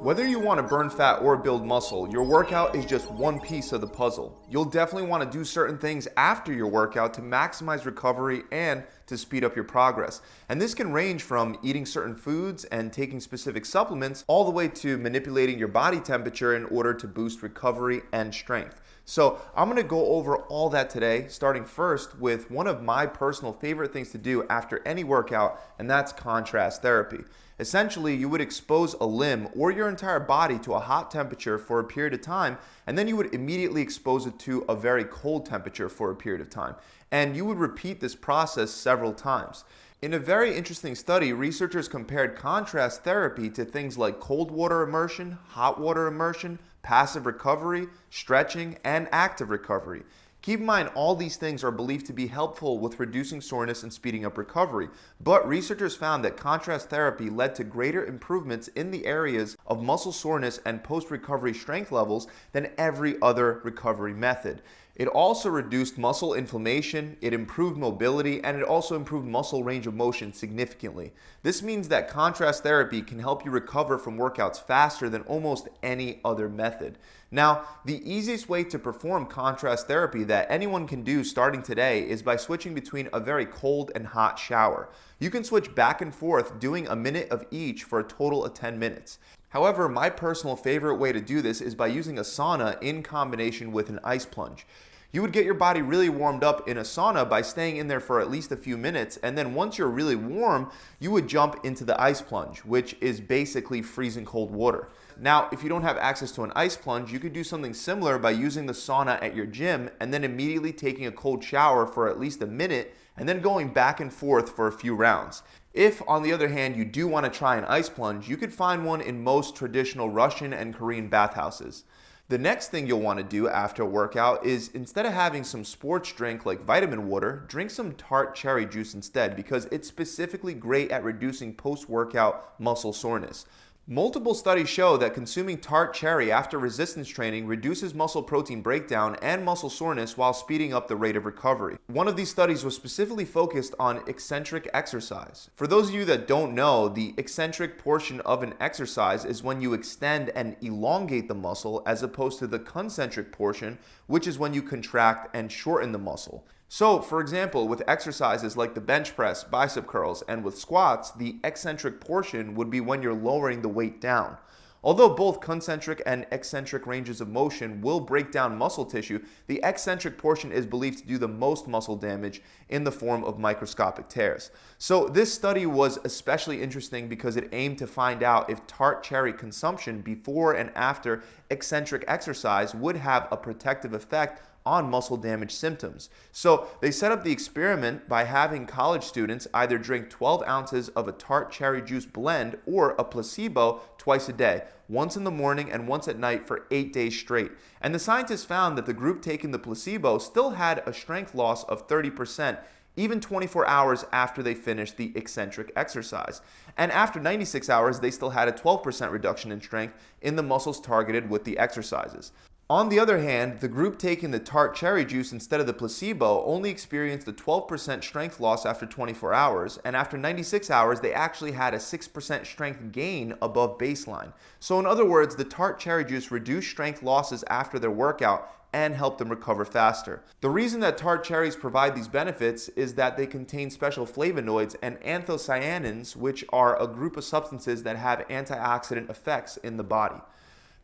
Whether you want to burn fat or build muscle, your workout is just one piece of the puzzle. You'll definitely want to do certain things after your workout to maximize recovery and to speed up your progress. And this can range from eating certain foods and taking specific supplements all the way to manipulating your body temperature in order to boost recovery and strength. So I'm going to go over all that today, starting first with one of my personal favorite things to do after any workout, and that's contrast therapy. Essentially, you would expose a limb or your entire body to a hot temperature for a period of time, and then you would immediately expose it to a very cold temperature for a period of time. And you would repeat this process several times. In a very interesting study, researchers compared contrast therapy to things like cold water immersion, hot water immersion, passive recovery, stretching, and active recovery. Keep in mind, all these things are believed to be helpful with reducing soreness and speeding up recovery, but researchers found that contrast therapy led to greater improvements in the areas of muscle soreness and post-recovery strength levels than every other recovery method. It also reduced muscle inflammation, it improved mobility, and it also improved muscle range of motion significantly. This means that contrast therapy can help you recover from workouts faster than almost any other method. Now, the easiest way to perform contrast therapy that anyone can do starting today is by switching between a very cold and hot shower. You can switch back and forth doing a minute of each for a total of 10 minutes. However, my personal favorite way to do this is by using a sauna in combination with an ice plunge. You would get your body really warmed up in a sauna by staying in there for at least a few minutes, and then once you're really warm, you would jump into the ice plunge, which is basically freezing cold water. Now, if you don't have access to an ice plunge, you could do something similar by using the sauna at your gym and then immediately taking a cold shower for at least a minute and then going back and forth for a few rounds. If, on the other hand, you do want to try an ice plunge, you could find one in most traditional Russian and Korean bathhouses. The next thing you'll want to do after a workout is, instead of having some sports drink like vitamin water, drink some tart cherry juice instead, because it's specifically great at reducing post-workout muscle soreness. Multiple studies show that consuming tart cherry after resistance training reduces muscle protein breakdown and muscle soreness while speeding up the rate of recovery. One of these studies was specifically focused on eccentric exercise. For those of you that don't know, the eccentric portion of an exercise is when you extend and elongate the muscle, as opposed to the concentric portion, which is when you contract and shorten the muscle. So, for example, with exercises like the bench press, bicep curls, and with squats, the eccentric portion would be when you're lowering the weight down. Although both concentric and eccentric ranges of motion will break down muscle tissue, the eccentric portion is believed to do the most muscle damage in the form of microscopic tears. So this study was especially interesting because it aimed to find out if tart cherry consumption before and after eccentric exercise would have a protective effect on muscle damage symptoms. So they set up the experiment by having college students either drink 12 ounces of a tart cherry juice blend or a placebo twice a day, once in the morning and once at night for 8 days straight. And the scientists found that the group taking the placebo still had a strength loss of 30%, even 24 hours after they finished the eccentric exercise. And after 96 hours, they still had a 12% reduction in strength in the muscles targeted with the exercises. On the other hand, the group taking the tart cherry juice instead of the placebo only experienced a 12% strength loss after 24 hours, and after 96 hours, they actually had a 6% strength gain above baseline. So in other words, the tart cherry juice reduced strength losses after their workout and help them recover faster. The reason that tart cherries provide these benefits is that they contain special flavonoids and anthocyanins, which are a group of substances that have antioxidant effects in the body.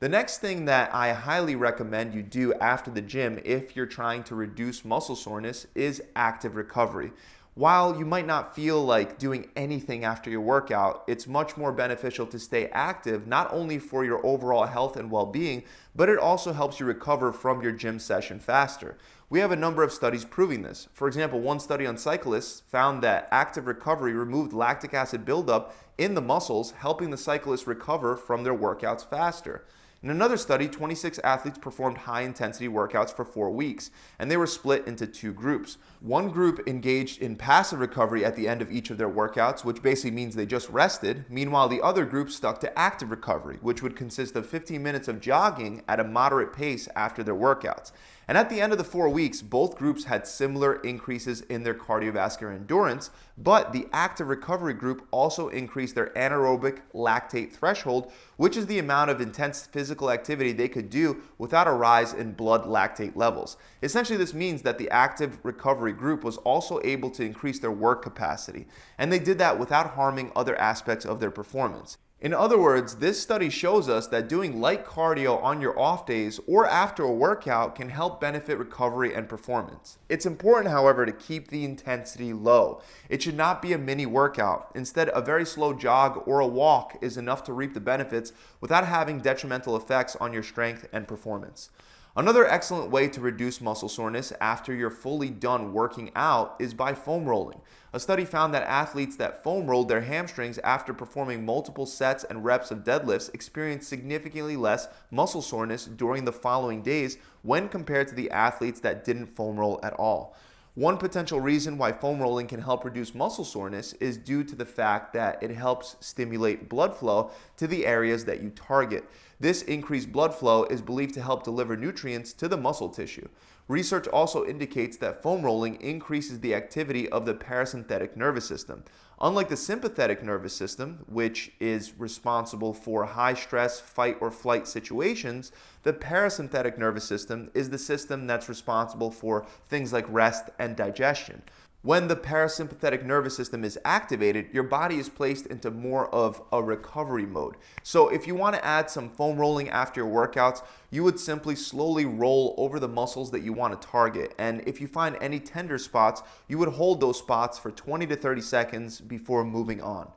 The next thing that I highly recommend you do after the gym if you're trying to reduce muscle soreness is active recovery. While you might not feel like doing anything after your workout, it's much more beneficial to stay active, not only for your overall health and well-being, but it also helps you recover from your gym session faster. We have a number of studies proving this. For example, one study on cyclists found that active recovery removed lactic acid buildup in the muscles, helping the cyclists recover from their workouts faster. In another study, 26 athletes performed high-intensity workouts for 4 weeks, and they were split into 2 groups. One group engaged in passive recovery at the end of each of their workouts, which basically means they just rested. Meanwhile, the other group stuck to active recovery, which would consist of 15 minutes of jogging at a moderate pace after their workouts. And at the end of the 4 weeks, both groups had similar increases in their cardiovascular endurance, But the active recovery group also increased their anaerobic lactate threshold, which is the amount of intense physical activity they could do without a rise in blood lactate levels. Essentially, this means that the active recovery group was also able to increase their work capacity, and they did that without harming other aspects of their performance. In other words, this study shows us that doing light cardio on your off days or after a workout can help benefit recovery and performance. It's important, however, to keep the intensity low. It should not be a mini workout. Instead, a very slow jog or a walk is enough to reap the benefits without having detrimental effects on your strength and performance. Another excellent way to reduce muscle soreness after you're fully done working out is by foam rolling. A study found that athletes that foam rolled their hamstrings after performing multiple sets and reps of deadlifts experienced significantly less muscle soreness during the following days when compared to the athletes that didn't foam roll at all. One potential reason why foam rolling can help reduce muscle soreness is due to the fact that it helps stimulate blood flow to the areas that you target. This increased blood flow is believed to help deliver nutrients to the muscle tissue. Research also indicates that foam rolling increases the activity of the parasympathetic nervous system. Unlike the sympathetic nervous system, which is responsible for high stress, fight or flight situations, the parasympathetic nervous system is the system that's responsible for things like rest and digestion. When the parasympathetic nervous system is activated, your body is placed into more of a recovery mode. So if you want to add some foam rolling after your workouts, you would simply slowly roll over the muscles that you want to target. And if you find any tender spots, you would hold those spots for 20 to 30 seconds before moving on.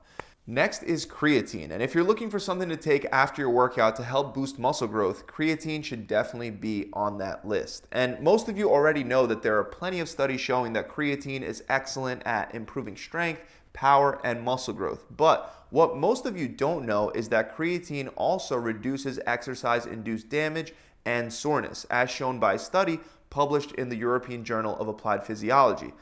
Next is creatine, and if you're looking for something to take after your workout to help boost muscle growth, creatine should definitely be on that list. And most of you already know that there are plenty of studies showing that creatine is excellent at improving strength, power, and muscle growth. But what most of you don't know is that creatine also reduces exercise-induced damage and soreness, as shown by a study published in the European Journal of Applied Physiology.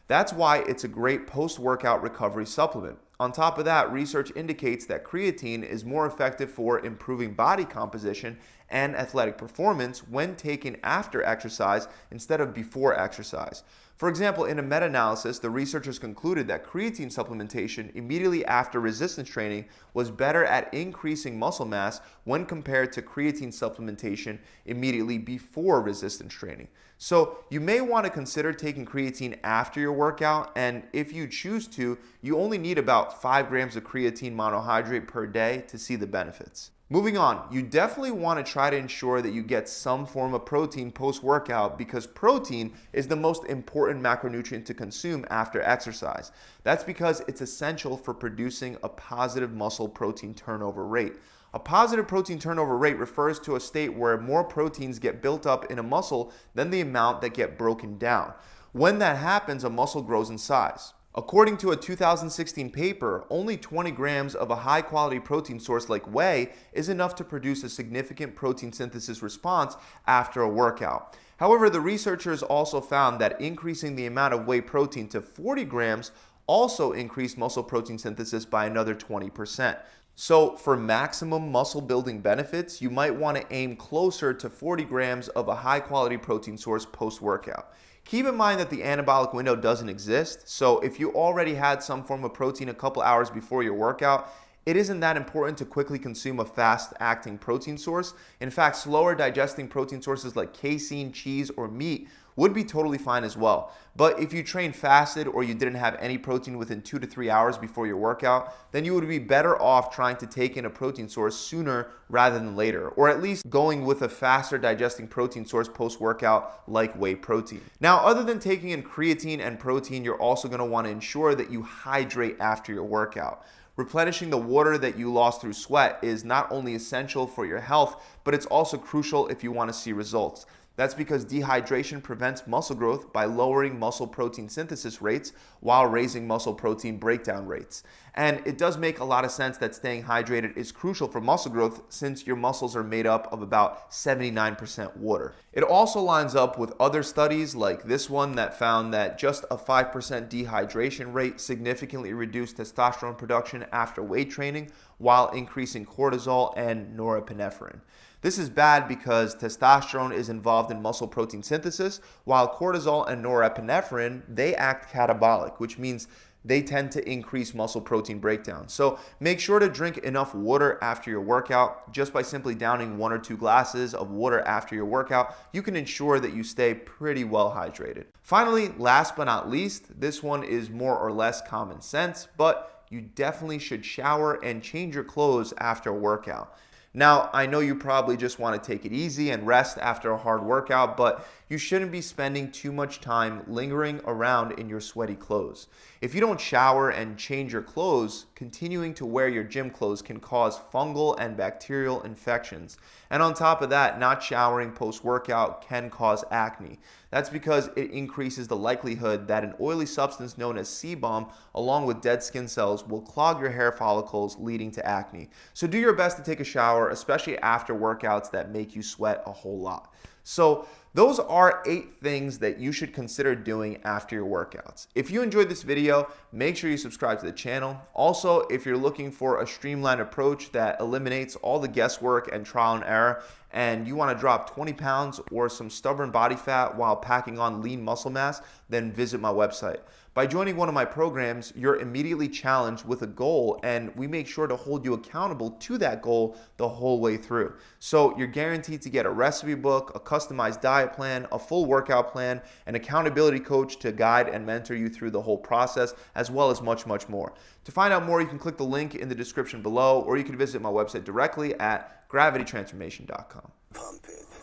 That's why it's a great post-workout recovery supplement. On top of that, research indicates that creatine is more effective for improving body composition and athletic performance when taken after exercise instead of before exercise. For example, in a meta-analysis, the researchers concluded that creatine supplementation immediately after resistance training was better at increasing muscle mass when compared to creatine supplementation immediately before resistance training. So you may want to consider taking creatine after your workout, and if you choose to, you only need about 5 grams of creatine monohydrate per day to see the benefits. Moving on, you definitely want to try to ensure that you get some form of protein post-workout because protein is the most important macronutrient to consume after exercise. That's because it's essential for producing a positive muscle protein turnover rate. A positive protein turnover rate refers to a state where more proteins get built up in a muscle than the amount that get broken down. When that happens, a muscle grows in size. According to a 2016 paper, only 20 grams of a high-quality protein source like whey is enough to produce a significant protein synthesis response after a workout. However, the researchers also found that increasing the amount of whey protein to 40 grams also increased muscle protein synthesis by another 20%. So for maximum muscle building benefits, you might want to aim closer to 40 grams of a high-quality protein source post-workout. Keep in mind that the anabolic window doesn't exist, so if you already had some form of protein a couple hours before your workout, it isn't that important to quickly consume a fast-acting protein source. In fact, slower digesting protein sources like casein, cheese, or meat would be totally fine as well. But if you trained fasted or you didn't have any protein within 2 to 3 hours before your workout, then you would be better off trying to take in a protein source sooner rather than later, or at least going with a faster digesting protein source post-workout like whey protein. Now, other than taking in creatine and protein, you're also going to want to ensure that you hydrate after your workout. Replenishing the water that you lost through sweat is not only essential for your health, but it's also crucial if you want to see results. That's because dehydration prevents muscle growth by lowering muscle protein synthesis rates while raising muscle protein breakdown rates. And it does make a lot of sense that staying hydrated is crucial for muscle growth since your muscles are made up of about 79% water. It also lines up with other studies like this one that found that just a 5% dehydration rate significantly reduced testosterone production after weight training while increasing cortisol and norepinephrine. This is bad because testosterone is involved in muscle protein synthesis, while cortisol and norepinephrine, they act catabolic, which means they tend to increase muscle protein breakdown. So make sure to drink enough water after your workout. Just by simply downing 1 or 2 glasses of water after your workout, you can ensure that you stay pretty well hydrated. Finally, last but not least, this one is more or less common sense, but you definitely should shower and change your clothes after a workout. Now, I know you probably just want to take it easy and rest after a hard workout, but you shouldn't be spending too much time lingering around in your sweaty clothes. If you don't shower and change your clothes, continuing to wear your gym clothes can cause fungal and bacterial infections. And on top of that, not showering post-workout can cause acne. That's because it increases the likelihood that an oily substance known as sebum, along with dead skin cells, will clog your hair follicles, leading to acne. So do your best to take a shower, especially after workouts that make you sweat a whole lot. So those are 8 things that you should consider doing after your workouts. If you enjoyed this video, make sure you subscribe to the channel. Also, if you're looking for a streamlined approach that eliminates all the guesswork and trial and error, and you want to drop 20 pounds or some stubborn body fat while packing on lean muscle mass, then visit my website. By joining one of my programs, you're immediately challenged with a goal, and we make sure to hold you accountable to that goal the whole way through. So you're guaranteed to get a recipe book, a customized diet plan, a full workout plan, an accountability coach to guide and mentor you through the whole process, as well as much, much more. To find out more, you can click the link in the description below, or you can visit my website directly at gravitytransformation.com. Pump it.